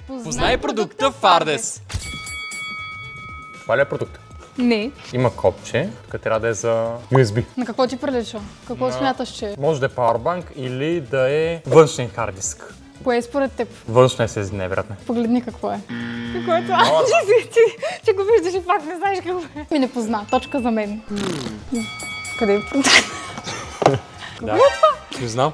Познай продукта Фардес. Това ли е продукт? Не. Има копче, тук трябва да е за USB. На какво ти прилича? Какво смяташ, че е? Може да е Powerbank или да е външен хард диск. Кое е според теб? Външен е SSD, най-вероятно. Погледни какво е. Какво е това? Ти го виждаш и пак не знаеш какво е. Ми не позна. Точка за мен. Къде е продукт? Да. Не знам.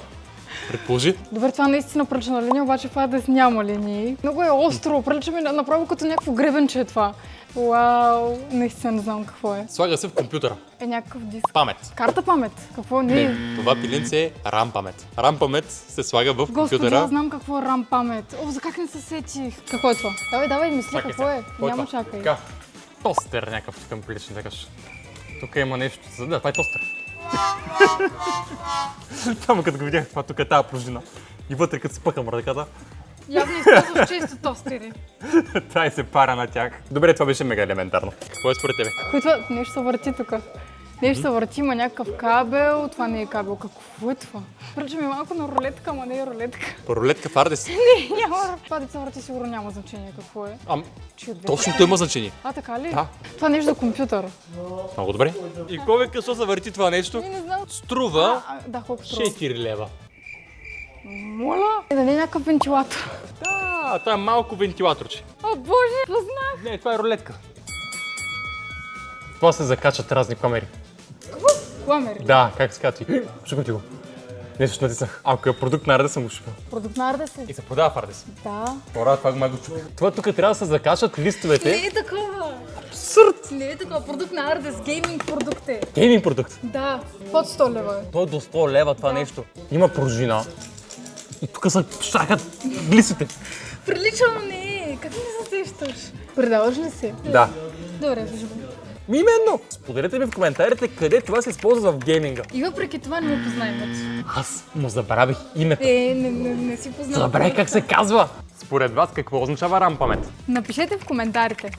Предположи. Добре, това наистина прилича на линия, обаче Фардес няма линии. Много е остро, прилича ми направо като някакво гребенче е това. Вау, наистина не знам какво е. Слага се в компютъра. Е някакъв диск. Памет. Карта памет. Какво не е? Не, това пилинце е RAM памет. RAM памет се слага в Господи, компютъра. аз знам какво е RAM памет. О, за как не се сетих? Какво е това? Давай, мисли какво е. Няма чакай. Така, тостер някакъв тук ми прилича, такаш. Тук има нещо за... Да, това е тостер. Само като го видях, това тук е тази пружина. И вътре като спъхам ръката, Явно използваш често тостери. тая се пара на тях. Добре, това беше мега елементарно. Какво е според тебе? Това нещо се върти тук. Нещо се върти, има някакъв кабел. Това не е кабел. Какво е това? Прилича ми малко на рулетка, ама не е рулетка. Рулетка Фардес. Няма. Това деца върти сигурно няма значение какво е. Точно то има значение. А, така ли? Да. Това нещо за компютър. Много добре. И кой защо се върти това нещо? Не знам. Струва Да, колко струва? 4 лева. Моля? Да не е някакъв вентилатор. Да, това е малко вентилаторче. О, боже, познах! Не, това е рулетка. Това се закачат разни камери. Пламер. Да, как се казва? Шукам ти го. Нещо натиснах. Ако е продукт на Арда, съм го шупил. Продукт на Арда си. И се продава в Ардес. Да. Това го май го чупил. Това тук трябва да се закачат листовете. Не е такова. Абсурд! Не е такова. Продукт на Ардес. Гейминг продукт е. Гейминг продукт. Да. Под 100 лева е. То е до 100 лева това нещо. Има пружина. И тук се шахат листите. Прилича, но не е. Как не се сещаш? Предаваш ли се? Да. Добре, виждам. Именно! Споделете ми в коментарите къде това се използва в гейминга. И въпреки това не му позна името. Аз му забравих името. Не си познавам. Забравих как се казва. Според вас какво означава RAM памет? Напишете в коментарите.